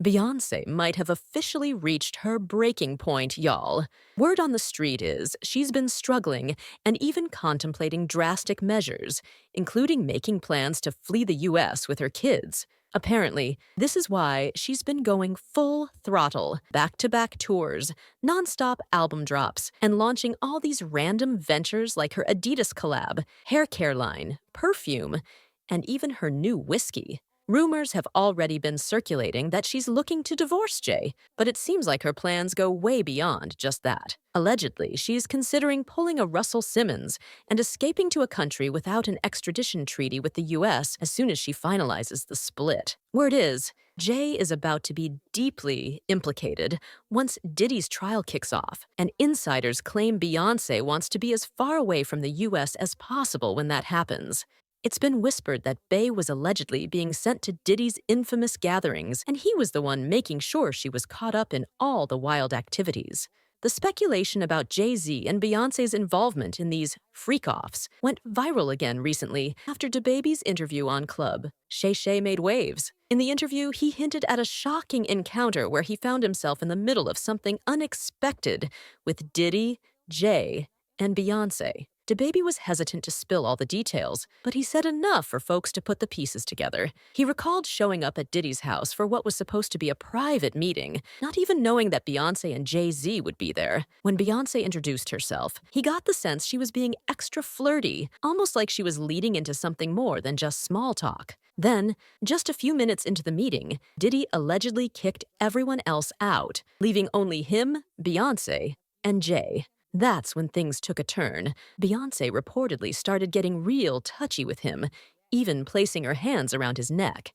Beyoncé might have officially reached her breaking point, y'all. Word on the street is she's been struggling and even contemplating drastic measures, including making plans to flee the US with her kids. Apparently, this is why she's been going full throttle, back-to-back tours, nonstop album drops, and launching all these random ventures like her Adidas collab, hair care line, perfume, and even her new whiskey. Rumors have already been circulating that she's looking to divorce Jay, but it seems like her plans go way beyond just that. Allegedly, she's considering pulling a Russell Simmons and escaping to a country without an extradition treaty with the US as soon as she finalizes the split. Word is, Jay is about to be deeply implicated once Diddy's trial kicks off, and insiders claim Beyoncé wants to be as far away from the US as possible when that happens. It's been whispered that Bey was allegedly being sent to Diddy's infamous gatherings, and he was the one making sure she was caught up in all the wild activities. The speculation about Jay-Z and Beyoncé's involvement in these freak-offs went viral again recently after DaBaby's interview on Club. Shay Shay made waves. In the interview, he hinted at a shocking encounter where he found himself in the middle of something unexpected with Diddy, Jay, and Beyoncé. DaBaby was hesitant to spill all the details, but he said enough for folks to put the pieces together. He recalled showing up at Diddy's house for what was supposed to be a private meeting, not even knowing that Beyoncé and Jay-Z would be there. When Beyoncé introduced herself, he got the sense she was being extra flirty, almost like she was leading into something more than just small talk. Then, just a few minutes into the meeting, Diddy allegedly kicked everyone else out, leaving only him, Beyoncé, and Jay. That's when things took a turn. Beyoncé reportedly started getting real touchy with him, even placing her hands around his neck.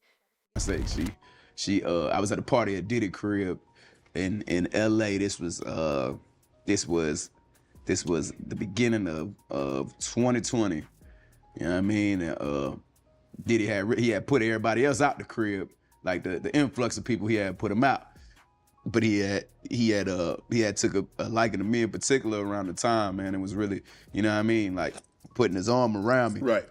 I say I was at a party at Diddy crib in LA. This was the beginning of 2020. You know what I mean? Diddy had put everybody else out the crib, like the influx of people he had put them out. But he had took a liking to me in particular around the time, man. It was really, you know what I mean, like putting his arm around me. Right.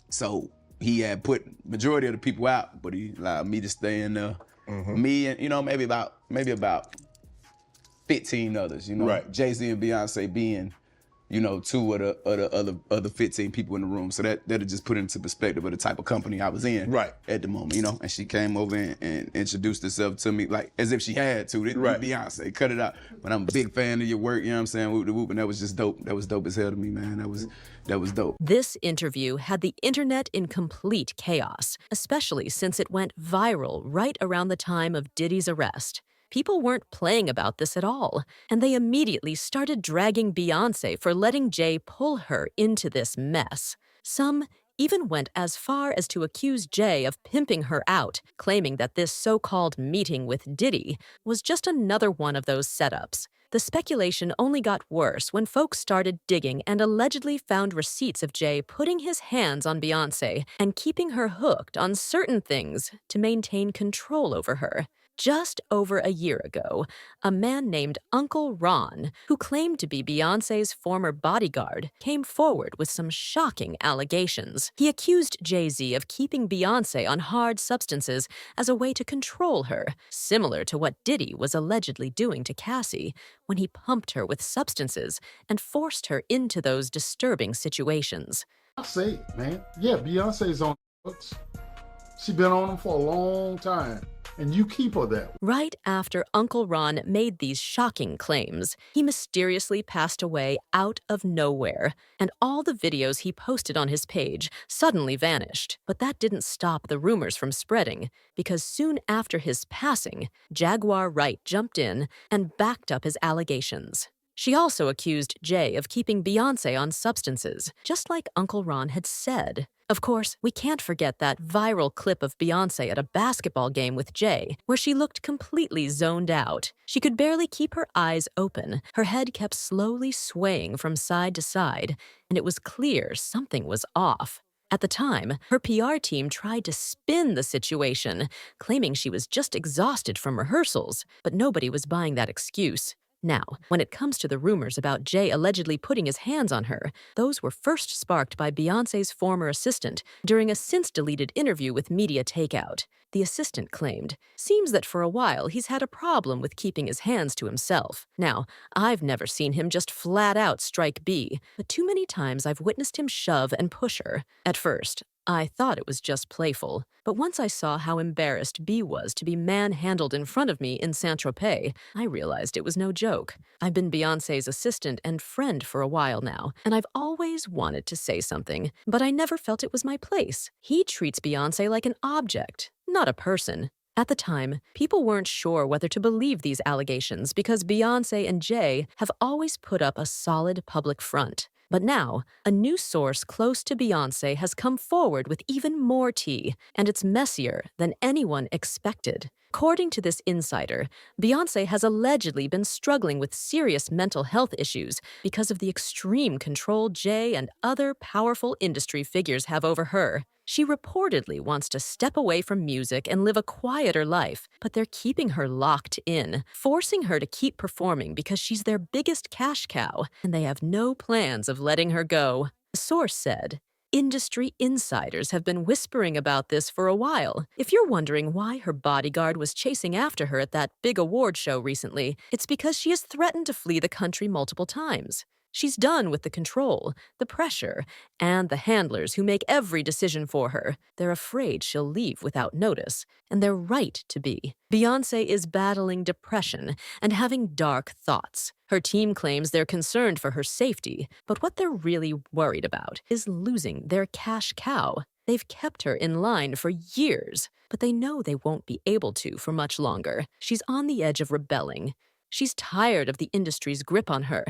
So he had put majority of the people out, but he allowed me to stay in there. Mm-hmm. Me and maybe about 15 others. Right. Jay-Z and Beyonce being, two of the other 15 people in the room. So that'll just put into perspective of the type of company I was in right. at the moment, And she came over and introduced herself to me like as if she had to. Right. Beyonce, cut it out. But I'm a big fan of your work, you know what I'm saying? Whoop de whoop, and that was just dope. That was dope as hell to me, man. That was dope. This interview had the internet in complete chaos, especially since it went viral right around the time of Diddy's arrest. People weren't playing about this at all, and they immediately started dragging Beyoncé for letting Jay pull her into this mess. Some even went as far as to accuse Jay of pimping her out, claiming that this so-called meeting with Diddy was just another one of those setups. The speculation only got worse when folks started digging and allegedly found receipts of Jay putting his hands on Beyoncé and keeping her hooked on certain things to maintain control over her. Just over a year ago, a man named Uncle Ron, who claimed to be Beyoncé's former bodyguard, came forward with some shocking allegations. He accused Jay-Z of keeping Beyoncé on hard substances as a way to control her, similar to what Diddy was allegedly doing to Cassie when he pumped her with substances and forced her into those disturbing situations. I say, man, yeah, Beyonce's on books. She been on them for a long time. And you keep her that way. Right after Uncle Ron made these shocking claims, he mysteriously passed away out of nowhere, and all the videos he posted on his page suddenly vanished. But that didn't stop the rumors from spreading, because soon after his passing, Jaguar Wright jumped in and backed up his allegations. She also accused Jay of keeping Beyoncé on substances, just like Uncle Ron had said. Of course, we can't forget that viral clip of Beyoncé at a basketball game with Jay, where she looked completely zoned out. She could barely keep her eyes open. Her head kept slowly swaying from side to side, and it was clear something was off. At the time, her PR team tried to spin the situation, claiming she was just exhausted from rehearsals, but nobody was buying that excuse. Now, when it comes to the rumors about Jay allegedly putting his hands on her, those were first sparked by Beyoncé's former assistant during a since-deleted interview with Media Takeout. The assistant claimed, "Seems that for a while he's had a problem with keeping his hands to himself. Now, I've never seen him just flat out strike B, but too many times I've witnessed him shove and push her. At first, I thought it was just playful, but once I saw how embarrassed B was to be manhandled in front of me in Saint-Tropez, I realized it was no joke. I've been Beyoncé's assistant and friend for a while now, and I've always wanted to say something, but I never felt it was my place. He treats Beyoncé like an object, not a person." At the time, people weren't sure whether to believe these allegations because Beyoncé and Jay have always put up a solid public front. But now, a new source close to Beyoncé has come forward with even more tea, and it's messier than anyone expected. According to this insider, Beyoncé has allegedly been struggling with serious mental health issues because of the extreme control Jay and other powerful industry figures have over her. She reportedly wants to step away from music and live a quieter life, but they're keeping her locked in, forcing her to keep performing because she's their biggest cash cow, and they have no plans of letting her go. The source said, "Industry insiders have been whispering about this for a while. If you're wondering why her bodyguard was chasing after her at that big award show recently, it's because she has threatened to flee the country multiple times. She's done with the control, the pressure, and the handlers who make every decision for her. They're afraid she'll leave without notice, and they're right to be. Beyoncé is battling depression and having dark thoughts. Her team claims they're concerned for her safety, but what they're really worried about is losing their cash cow. They've kept her in line for years, but they know they won't be able to for much longer. She's on the edge of rebelling. She's tired of the industry's grip on her,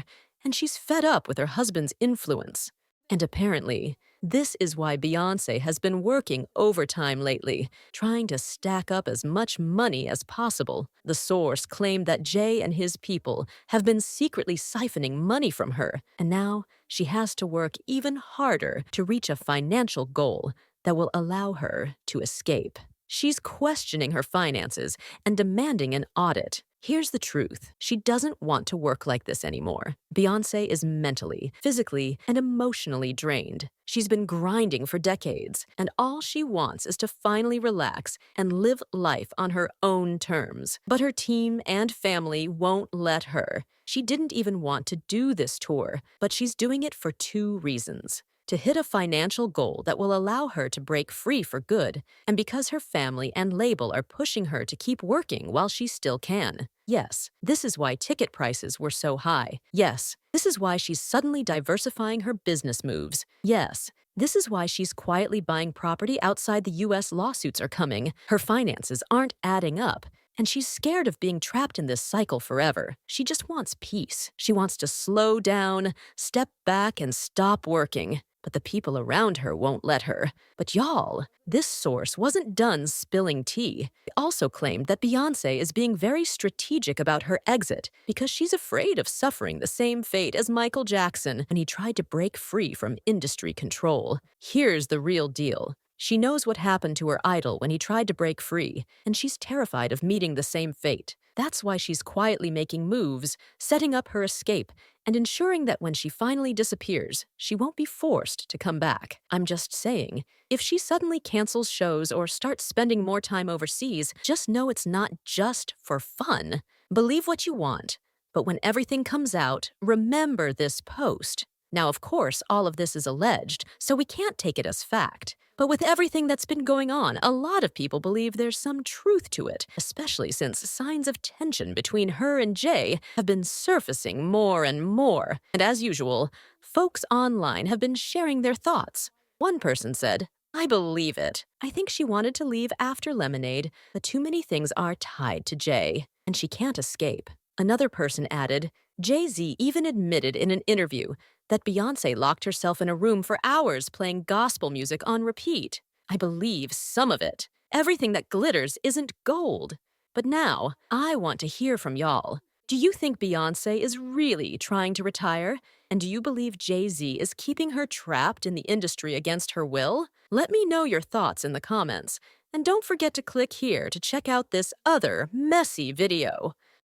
and she's fed up with her husband's influence. And apparently, this is why Beyoncé has been working overtime lately, trying to stack up as much money as possible. The source claimed that Jay and his people have been secretly siphoning money from her, and now she has to work even harder to reach a financial goal that will allow her to escape. She's questioning her finances and demanding an audit. Here's the truth. She doesn't want to work like this anymore. Beyoncé is mentally, physically, and emotionally drained. She's been grinding for decades, and all she wants is to finally relax and live life on her own terms. But her team and family won't let her. She didn't even want to do this tour, but she's doing it for two reasons: to hit a financial goal that will allow her to break free for good, and because her family and label are pushing her to keep working while she still can. Yes, this is why ticket prices were so high. Yes, this is why she's suddenly diversifying her business moves. Yes, this is why she's quietly buying property outside the U.S. lawsuits are coming. Her finances aren't adding up, and she's scared of being trapped in this cycle forever. She just wants peace. She wants to slow down, step back, and stop working. But the people around her won't let her. But y'all, this source wasn't done spilling tea. He also claimed that Beyoncé is being very strategic about her exit because she's afraid of suffering the same fate as Michael Jackson when he tried to break free from industry control. Here's the real deal. She knows what happened to her idol when he tried to break free, and she's terrified of meeting the same fate. That's why she's quietly making moves, setting up her escape, and ensuring that when she finally disappears, she won't be forced to come back. I'm just saying, if she suddenly cancels shows or starts spending more time overseas, just know it's not just for fun. Believe what you want, but when everything comes out, remember this post. Now, of course, all of this is alleged, so we can't take it as fact. But with everything that's been going on, a lot of people believe there's some truth to it, especially since signs of tension between her and Jay have been surfacing more and more. And as usual, folks online have been sharing their thoughts. One person said, "I believe it. I think she wanted to leave after Lemonade, but too many things are tied to Jay, and she can't escape." Another person added, "Jay-Z even admitted in an interview that Beyoncé locked herself in a room for hours playing gospel music on repeat. I believe some of it. Everything that glitters isn't gold." But now, I want to hear from y'all. Do you think Beyoncé is really trying to retire? And do you believe Jay-Z is keeping her trapped in the industry against her will? Let me know your thoughts in the comments. And don't forget to click here to check out this other messy video.